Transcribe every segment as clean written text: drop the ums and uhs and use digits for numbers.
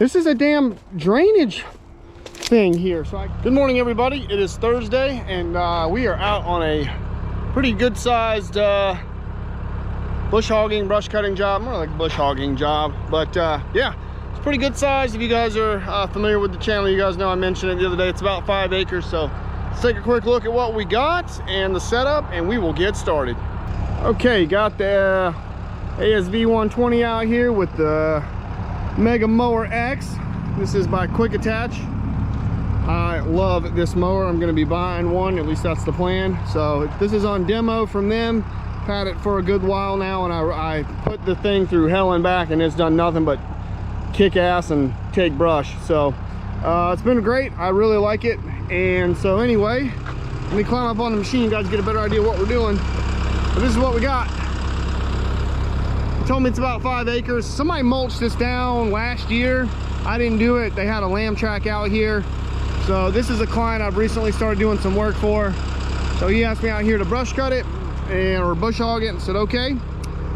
This is a damn drainage thing here. Good morning, everybody. It is Thursday, and we are out on a pretty good sized bush hogging, brush cutting job. More like bush hogging job, but yeah, it's pretty good size. If you guys are familiar with the channel, you guys know I mentioned it the other day. It's about 5 acres. So let's take a quick look at what we got and the setup, and we will get started. Okay, got the ASV 120 out here with the Mega Mower X. This is by Quick Attach. I love this mower. I'm going to be buying one, at least that's the plan. So this is on demo from them. Had it for a good while now, and I put the thing through hell and back, and it's done nothing but kick ass and take brush. So it's been great. I really like it. And so anyway, let me climb up on the machine, guys, get a better idea of what we're doing. But this is what we got. They told me it's about 5 acres. Somebody mulched this down last year. I didn't do it. They had a lamb track out here. So this is a client I've recently started doing some work for. So he asked me out here to brush cut it or bush hog it, and said okay.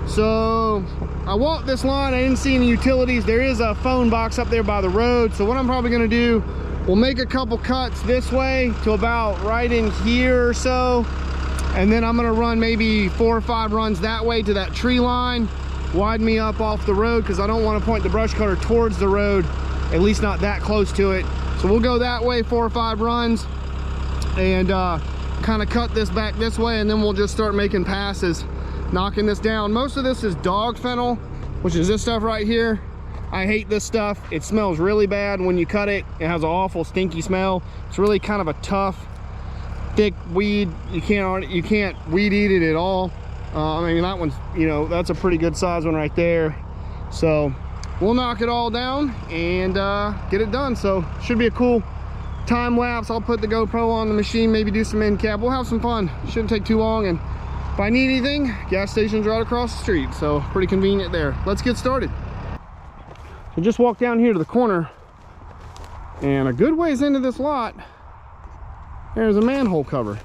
So I walked this line. I didn't see any utilities. There is a phone box up there by the road. So what I'm probably gonna do, we'll make a couple cuts this way to about right in here or so. And then I'm gonna run maybe 4 or 5 runs that way to that tree line. Widen me up off the road, because I don't want to point the brush cutter towards the road, at least not that close to it. So we'll go that way 4 or 5 runs and kind of cut this back this way, and then we'll just start making passes, knocking this down. Most of this is dog fennel, which is this stuff right here. I hate this stuff. It smells really bad when you cut it. It has an awful stinky smell. It's really kind of a tough, thick weed. You can't weed eat it at all. I mean, that one's, you know, that's a pretty good size one right there. So we'll knock it all down and get it done. So should be a cool time lapse. I'll put the GoPro on the machine, maybe do some end cap. We'll have some fun. Shouldn't take too long. And if I need anything, gas station's right across the street. So pretty convenient there. Let's get started. So just walk down here to the corner, and a good ways into this lot, there's a manhole cover.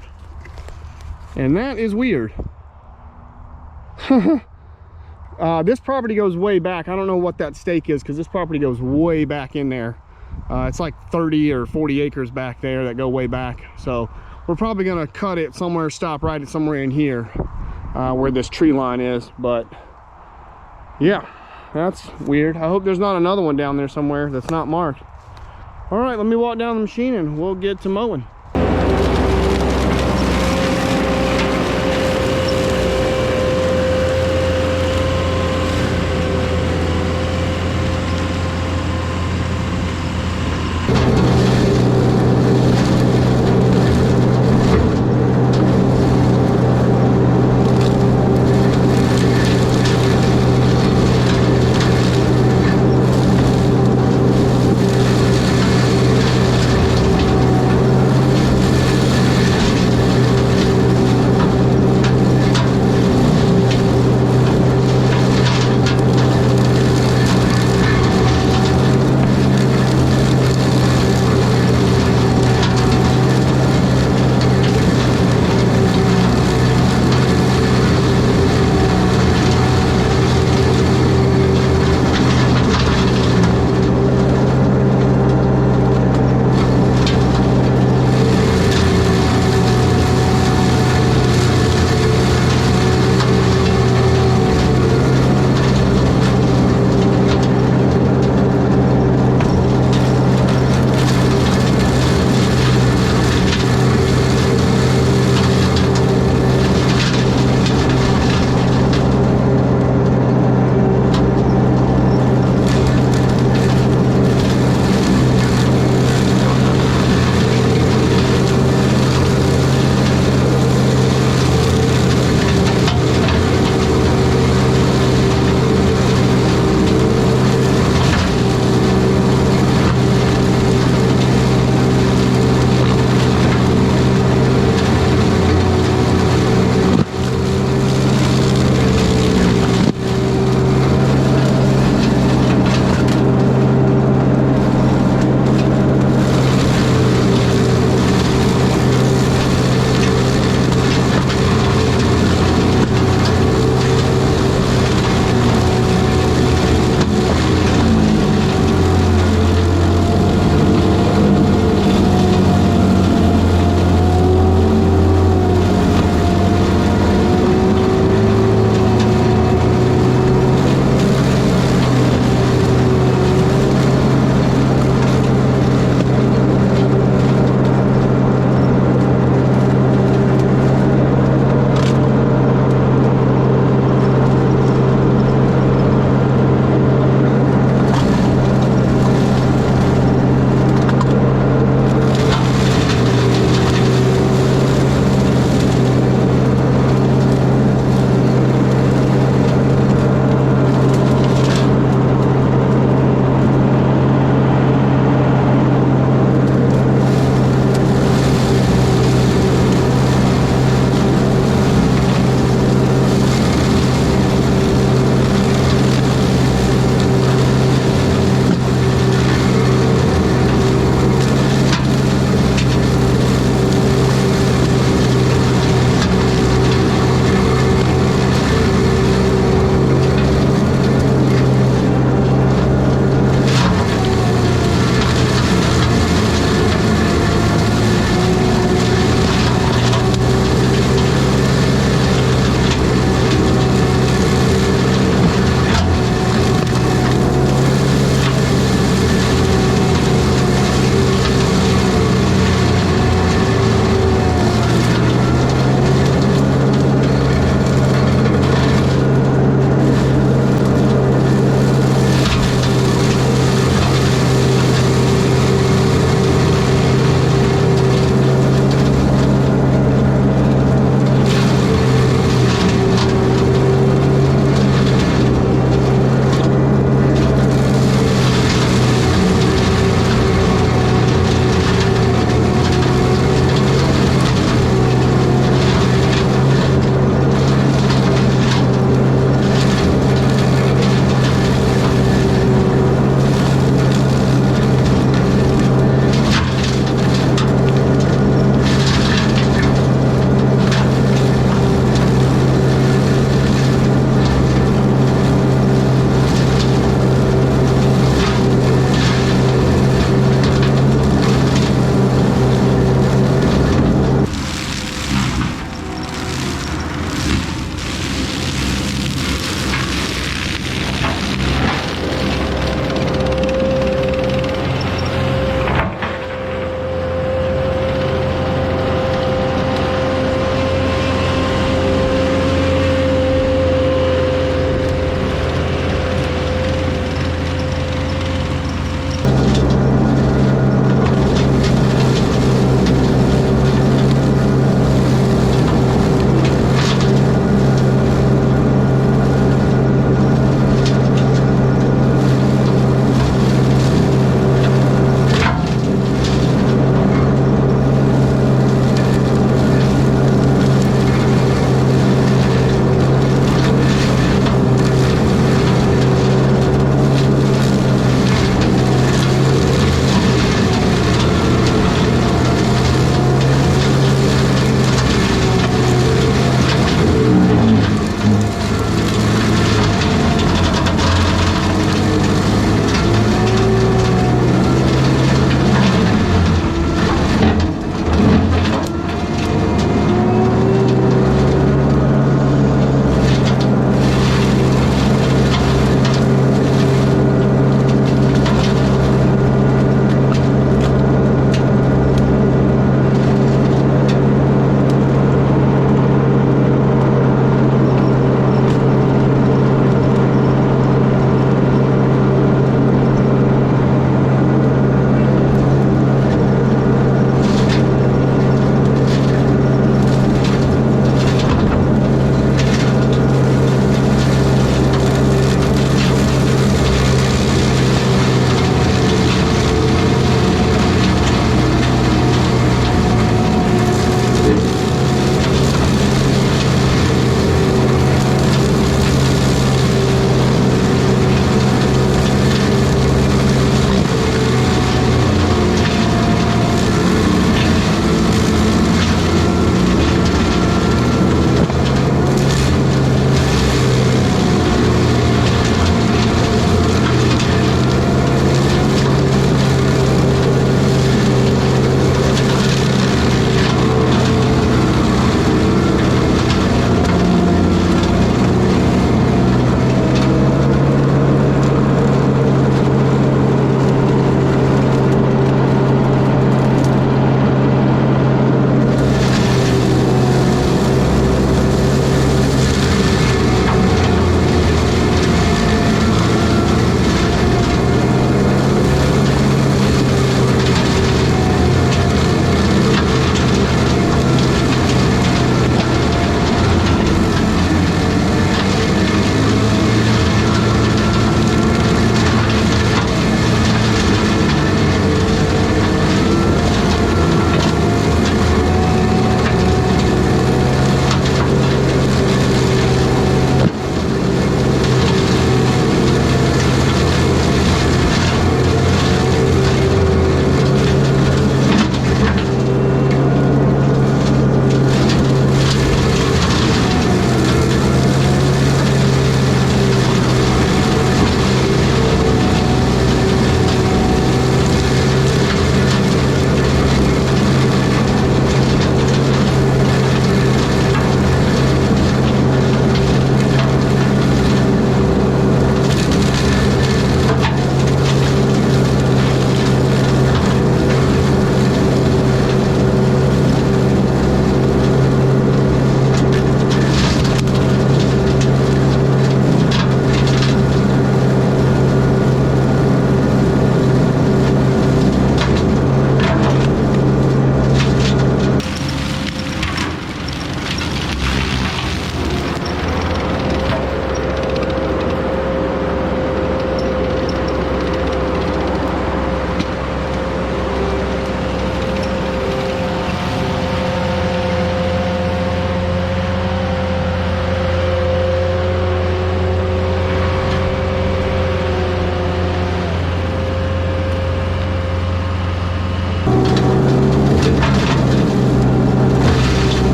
And that is weird. This property goes way back. I don't know what that stake is, because this property goes way back in there. It's like 30 or 40 acres back there that go way back. So we're probably gonna cut it somewhere, stop right at somewhere in here where this tree line is. But yeah, that's weird. I hope there's not another one down there somewhere that's not marked. All right, let me walk down the machine and we'll get to mowing.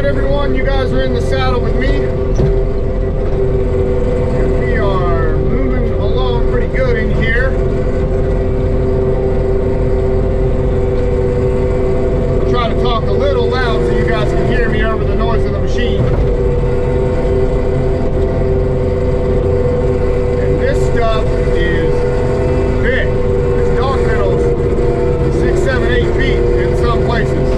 Everyone, you guys are in the saddle with me. We are moving along pretty good in here. I'll try to talk a little loud so you guys can hear me over the noise of the machine. And this stuff is big. This dog fiddle's 6, 7, 8 feet in some places.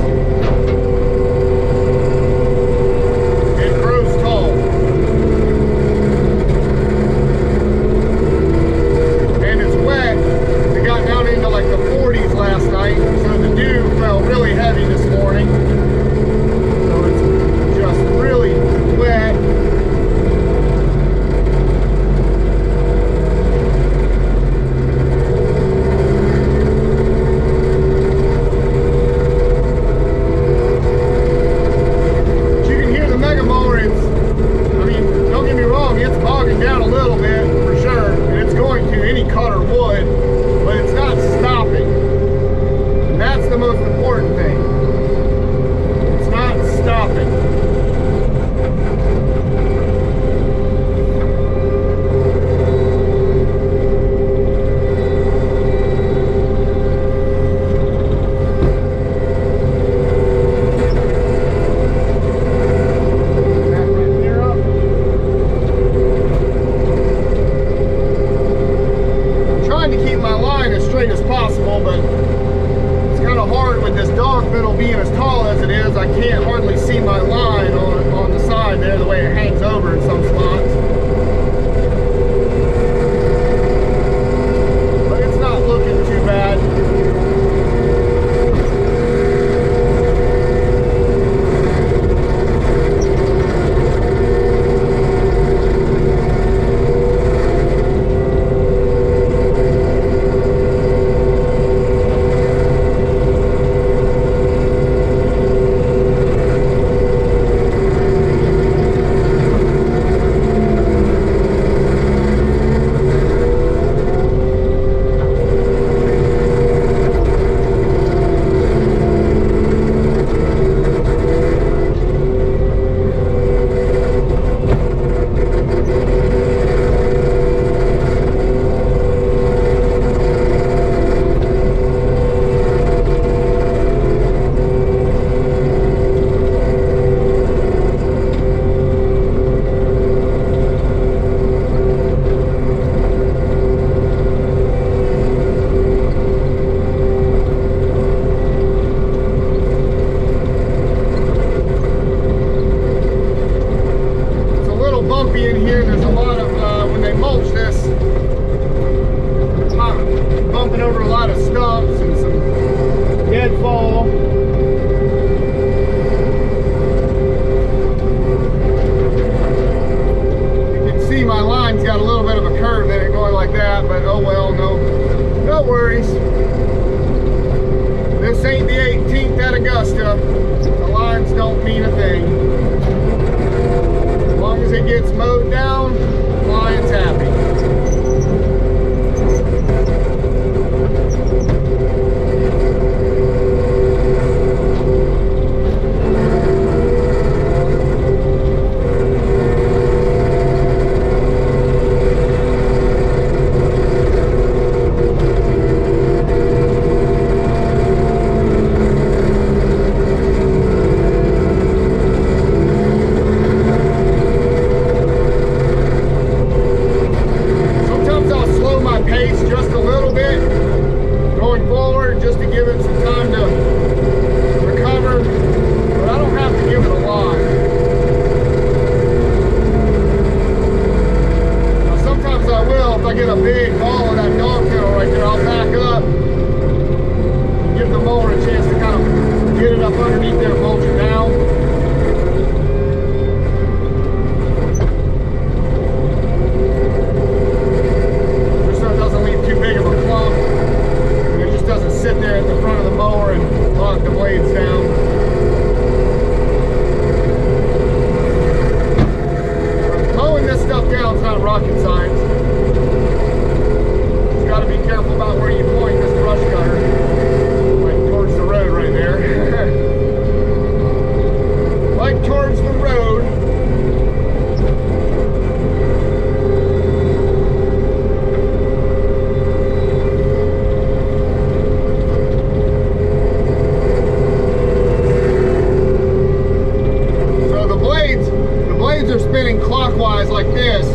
lies like this.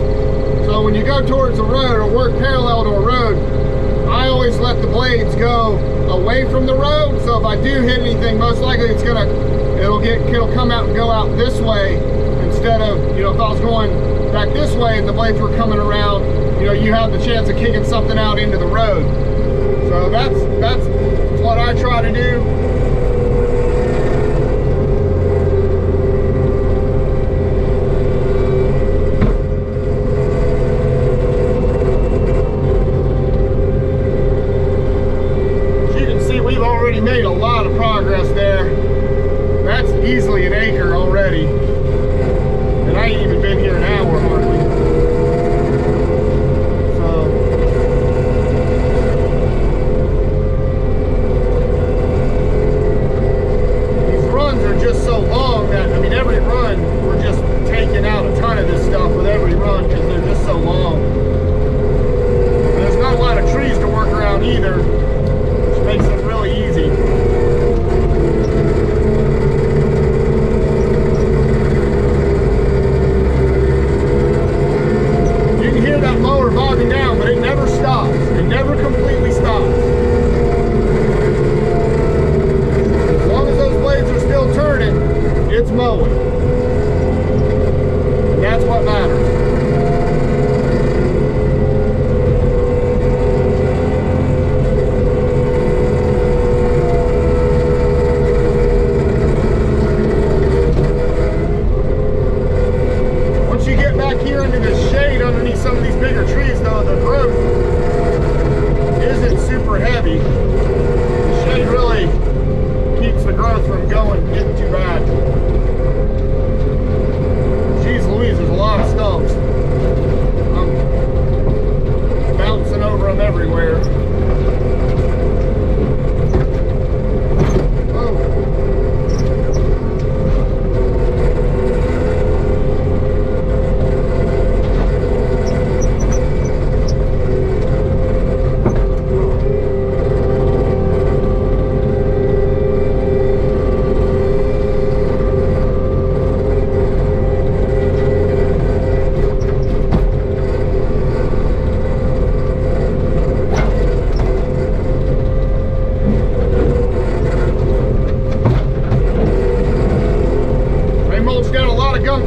So when you go towards the road or work parallel to a road, I always let the blades go away from the road. So if I do hit anything, most likely it'll come out and go out this way instead of, you know, if I was going back this way and the blades were coming around, you know, you have the chance of kicking something out into the road. So that's what I try to do. Made a lot of progress there. That's easily an acre already, and I ain't even been here an hour hardly. So these runs are just so long that, I mean, every run we're just taking out a ton of this stuff with every run because they're just so long. And there's not a lot of trees to work around either, which makes it really easy. You can hear that mower bogging down, but it never stops. It never completely stops. As long as those blades are still turning, it's mowing. And that's what matters. Some of these bigger trees, though, the growth isn't super heavy. The shade really keeps the growth from getting too bad. Jeez Louise, there's a lot of stumps. I'm bouncing over them everywhere.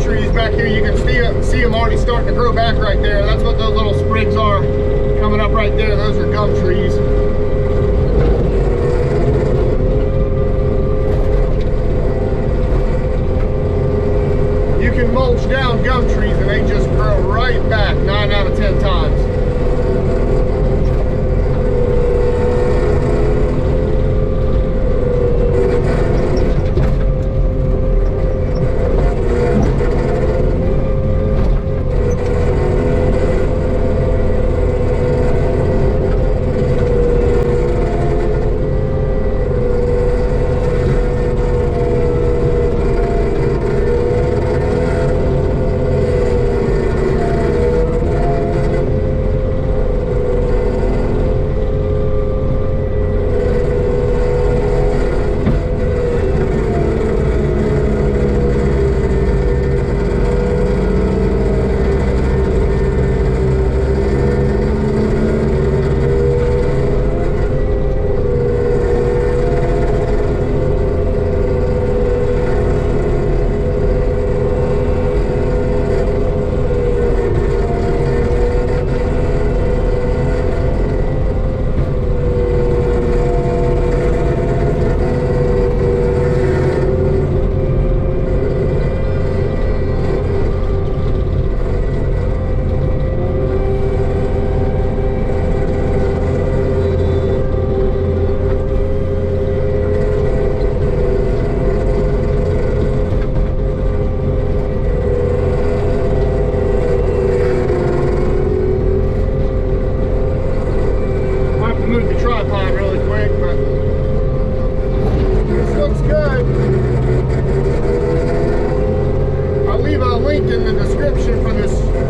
Trees back here, you can see them already starting to grow back right there. That's what those little sprigs are coming up right there. Those are gum trees. You can mulch down gum trees and they just grow right back 9 out of 10 times.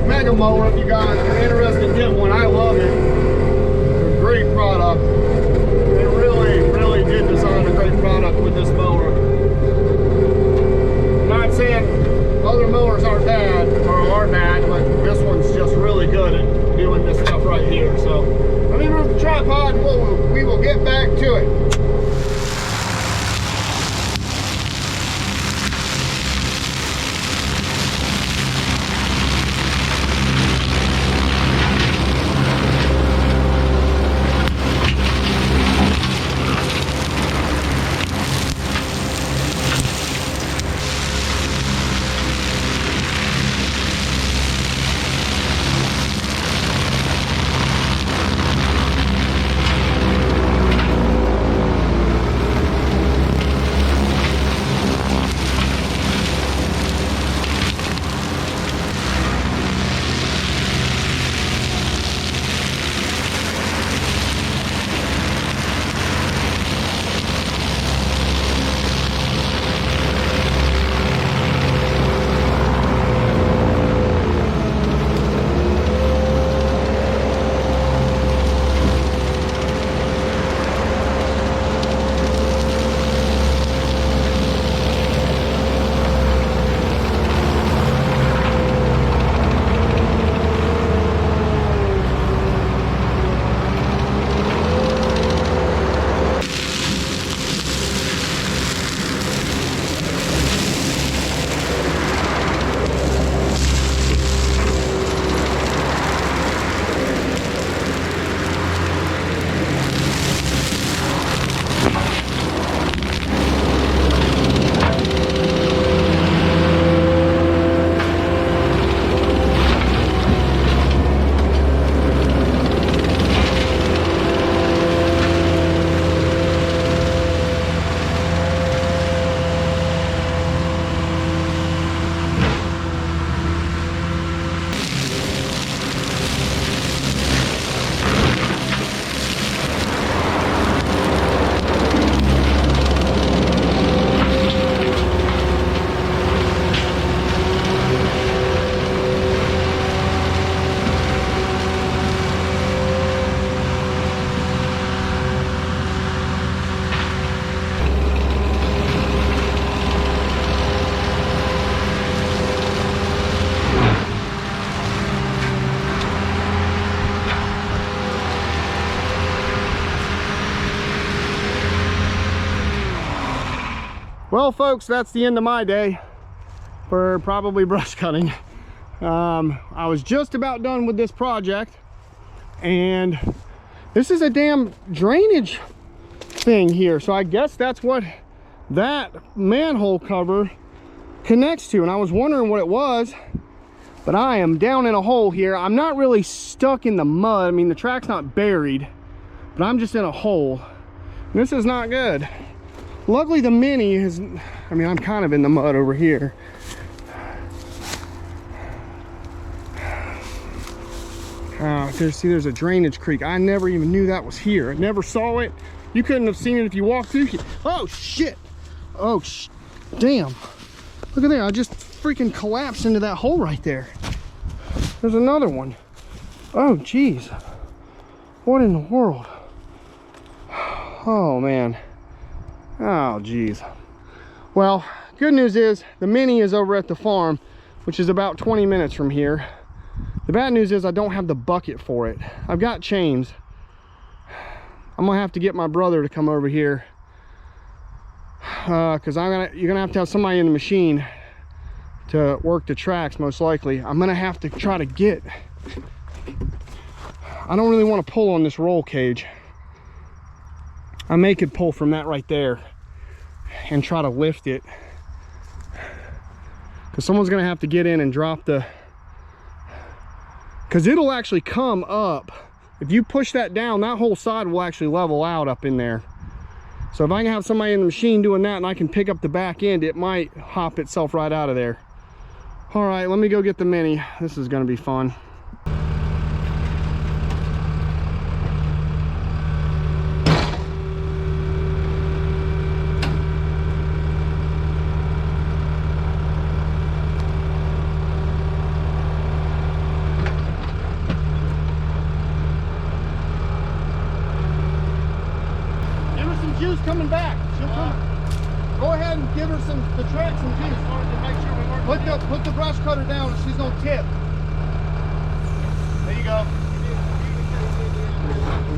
Mega Mower if you guys are interested in getting one. I love it. It's a great product. They really did design a great product with this mower. I'm not saying other mowers aren't bad or are bad, but this one's just really good at doing this stuff right here. So let me move the tripod and we will get back to it. Well, folks, that's the end of my day for probably brush cutting. I was just about done with this project, and this is a damn drainage thing here. So I guess that's what that manhole cover connects to. And I was wondering what it was, but I am down in a hole here. I'm not really stuck in the mud. I mean, the track's not buried, but I'm just in a hole. And this is not good. Luckily the Mini is, I mean, I'm kind of in the mud over here. There's a drainage creek. I never even knew that was here. I never saw it. You couldn't have seen it if you walked through here. Oh shit. Oh damn. Look at there. I just freaking collapsed into that hole right there. There's another one. Oh geez. What in the world? Oh man. Oh geez. Well, good news is the Mini is over at the farm, which is about 20 minutes from here. The bad news is I don't have the bucket for it. I've got chains. I'm gonna have to get my brother to come over here, because you're gonna have to have somebody in the machine to work the tracks, most likely. I'm gonna have to try to get, I don't really want to pull on this roll cage. I may could pull from that right there and try to lift it, because someone's gonna have to get in and drop the, because it'll actually come up. If you push that down, that whole side will actually level out up in there. So if I can have somebody in the machine doing that and I can pick up the back end, it might hop itself right out of there. All right, let me go get the Mini. This is gonna be fun. Juice coming back. She'll come. Go ahead and give her the track some juice. To make sure we weren't Put the brush cutter down and she's gonna tip. There you go.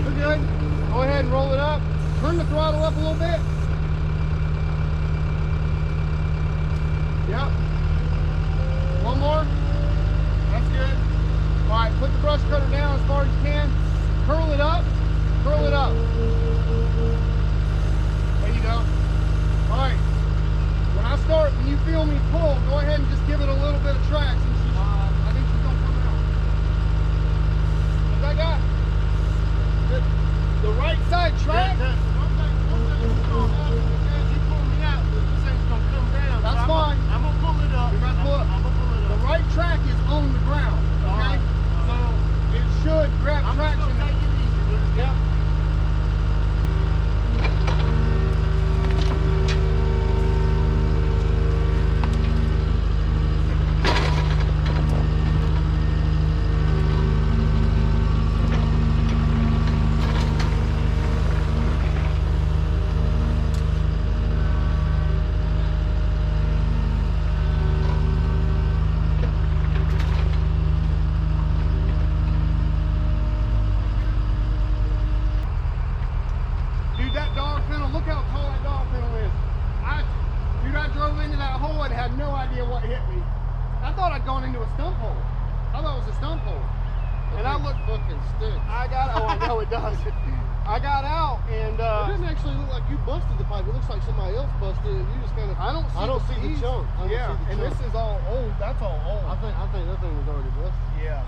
We're good. Go ahead and roll it up. Turn the throttle up a little bit. Yep. One more. That's good. All right, put the brush cutter down as far as you can. Curl it up. Curl it up. There you go. All right. When you feel me pull, go ahead and just give it a little bit of traction. I think she's gonna come out. What I got? The right side track. One thing that's gonna happen is you pull me out, this thing's gonna come down. That's fine. I'm gonna pull it up. I'm gonna pull it up. The right track is on the ground. Okay? So it should grab traction. I'm gonna take it easy. Yep. Look how tall that dog kennel is. Dude, I drove into that hole and had no idea what hit me. I thought I'd gone into a stump hole. I thought it was a stump hole. And I looked fucking stick. I know it does. I got out and it doesn't actually look like you busted the pipe. It looks like somebody else busted it and you just kind of I don't see the chunk. This is all old. That's all old. I think that thing was already busted. Yeah.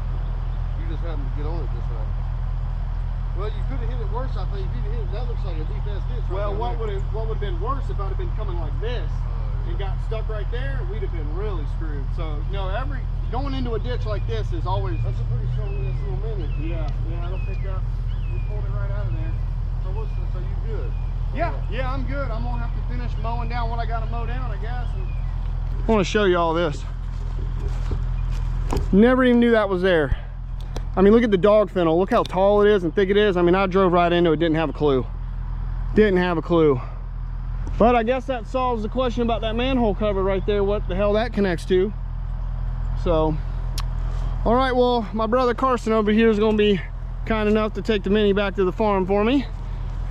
You just happened to get on it this way. Well, you could have hit it worse, I think. If you'd hit it, that looks like a deep ass ditch. Well, what would have been worse if I'd have been coming like this and got stuck right there? We'd have been really screwed. So, you know, going into a ditch like this is always. That's a pretty strong little minute. Yeah, it'll pick up. We pulled it right out of there. So you good? Yeah, I'm good. I'm gonna have to finish mowing down what I got to mow down, I guess. I want to show you all this. Never even knew that was there. I mean, look at the dog fennel. Look how tall it is and thick it is. I mean, I drove right into it, didn't have a clue. Didn't have a clue. But I guess that solves the question about that manhole cover right there, what the hell that connects to. So, all right, well, my brother Carson over here is gonna be kind enough to take the Mini back to the farm for me.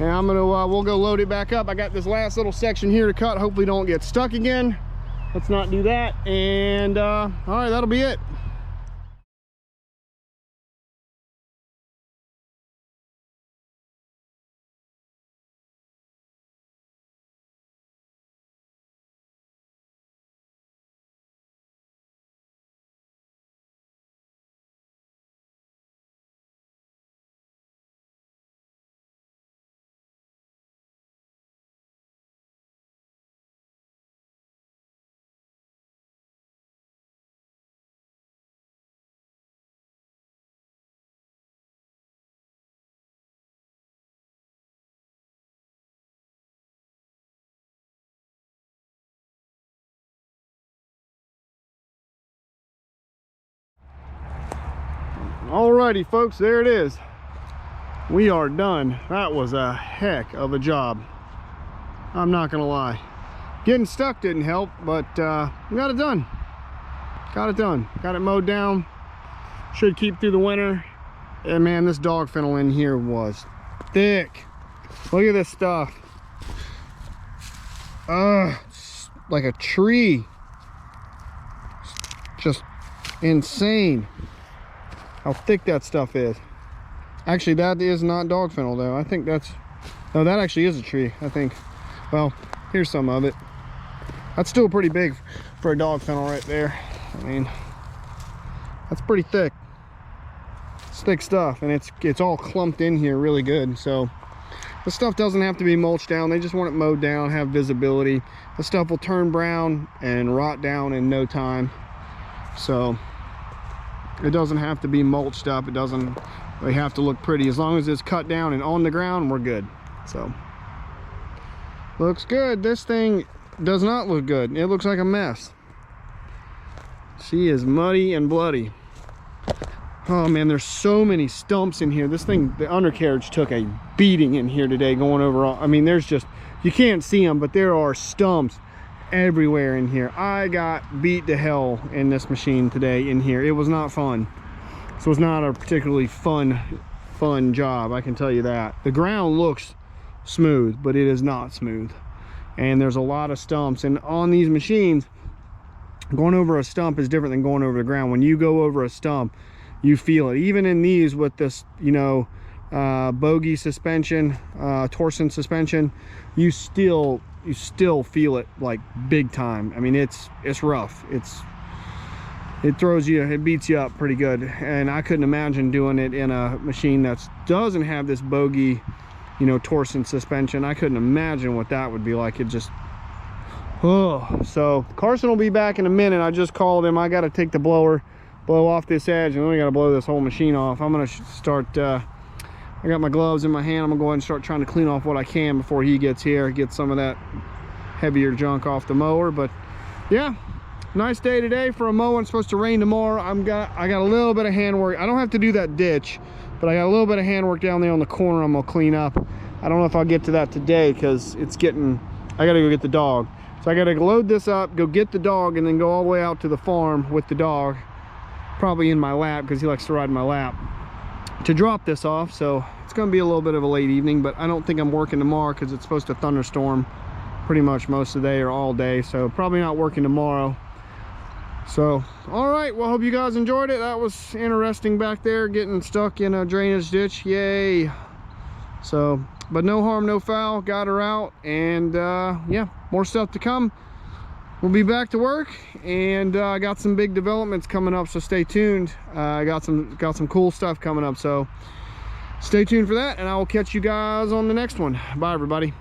And I'm gonna, we'll go load it back up. I got this last little section here to cut. Hopefully don't get stuck again. Let's not do that. And all right, that'll be it. Alrighty folks, there it is. We are done. That was a heck of a job. I'm not gonna lie. Getting stuck didn't help, but we got it done. Got it done. Got it mowed down. Should keep through the winter. And man, this dog fennel in here was thick. Look at this stuff. Like a tree. Just insane how thick that stuff is. Actually, that is not dog fennel though. I think that's, no, that actually is a tree, I think. Well, here's some of it. That's still pretty big for a dog fennel right there. I mean, that's pretty thick. It's thick stuff, and it's all clumped in here really good. So this stuff doesn't have to be mulched down. They just want it mowed down, have visibility. The stuff will turn brown and rot down in no time. So it doesn't have to be mulched up. It doesn't, they have to look pretty. As long as it's cut down and on the ground, we're good. So looks good. This thing does not look good. It looks like a mess. She is muddy and bloody. Oh man, there's so many stumps in here. This thing, the undercarriage took a beating in here today going over all. I mean, there's just, you can't see them, but there are stumps everywhere in here. I got beat to hell in this machine today in here. It was not fun. This was not a particularly fun job, I can tell you that. The ground looks smooth, but it is not smooth. And there's a lot of stumps. And on these machines, going over a stump is different than going over the ground. When you go over a stump, you feel it. Even in these with this, you know, bogey suspension, torsion suspension, you still feel it like big time. I mean, it's rough. It throws you, it beats you up pretty good. And I couldn't imagine doing it in a machine that doesn't have this bogey, you know, torsion suspension. I couldn't imagine what that would be like. It just, oh. So Carson will be back in a minute. I just called him. I got to take the blower, blow off this edge, and then we got to blow this whole machine off. I'm gonna start, I got my gloves in my hand. I'm gonna go ahead and start trying to clean off what I can before he gets here, get some of that heavier junk off the mower. But yeah, nice day today for a mower. It's supposed to rain tomorrow. I got a little bit of handwork. I don't have to do that ditch, but I got a little bit of handwork down there on the corner I'm gonna clean up. I don't know if I'll get to that today because it's getting, I gotta go get the dog. So I gotta load this up, go get the dog, and then go all the way out to the farm with the dog, probably in my lap because he likes to ride in my lap, to drop this off. So it's gonna be a little bit of a late evening, but I don't think I'm working tomorrow because it's supposed to thunderstorm pretty much most of the day or all day. So probably not working tomorrow. So, all right, well, hope you guys enjoyed it. That was interesting back there, getting stuck in a drainage ditch. Yay. So, but no harm, no foul. Got her out, and yeah, more stuff to come. We'll be back to work, and I got some big developments coming up, so stay tuned. I got some cool stuff coming up, so stay tuned for that, and I will catch you guys on the next one. Bye, everybody.